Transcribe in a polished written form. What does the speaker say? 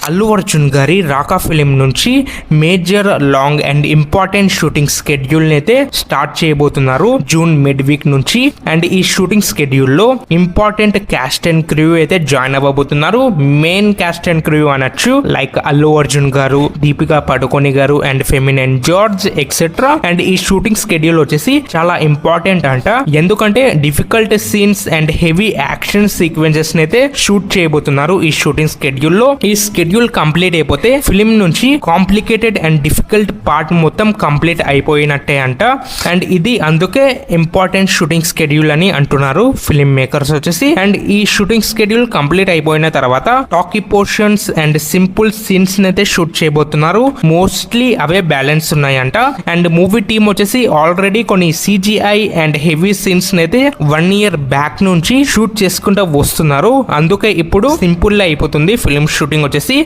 అల్లు అర్జున్ గారి రాకా ఫిలిం నుంచి major long and important shooting schedule అయితే స్టార్ట్ చేయబోతున్నారు జూన్ మిడ్ వీక్ నుంచి. అండ్ ఈ షూటింగ్ స్కెడ్యూల్ లో ఇంపార్టెంట్ క్యాస్ట్ అండ్ క్రూ అయితే జాయిన్ అవ్వబోతున్నారు. మెయిన్ క్యాస్ట్ అండ్ క్రూ అనొచ్చు, లైక్ అల్లు అర్జున్ గారు, దీపికా పడుకోని గారు అండ్ ఫెమినైన్ జార్జ్ ఎక్సెట్రా. అండ్ ఈ షూటింగ్ స్కెడ్యూల్ వచ్చేసి చాలా ఇంపార్టెంట్ అంట, ఎందుకంటే difficult scenes and heavy action sequences అయితే షూట్ చేయబోతున్నారు ఈ షూటింగ్ స్కెడ్యూల్ లో. ఈ స్కెడ్యూల్ కంప్లీట్ అయిపోతే ఫిలిం నుంచి కాంప్లికేటెడ్ అండ్ డిఫికల్ట్ పార్ట్ మొత్తం కంప్లీట్ అయిపోయినట్టే అంట. అండ్ ఇది అందుకే ఇంపార్టెంట్ షూటింగ్ స్కెడ్యూల్ అని అంటున్నారు ఫిలిం మేకర్స్ వచ్చేసి. అండ్ ఈ షూటింగ్ స్కెడ్యూల్ కంప్లీట్ అయిపోయిన తర్వాత talkie portions and simple scenes అయితే షూట్ చేయబోతున్నారు. మోస్ట్లీ అవే బ్యాలెన్స్ ఉన్నాయంట. అండ్ మూవీ టీమ్ వచ్చేసి ఆల్రెడీ కొన్ని CGI అండ్ హెవీ సీన్స్ అయితే 1 year బ్యాక్ నుంచి షూట్ చేసుకుంటూ వస్తున్నారు. అందుకే ఇప్పుడు సింపుల్ అయిపోతుంది ఫిలిం షూటింగ్ వచ్చేసి.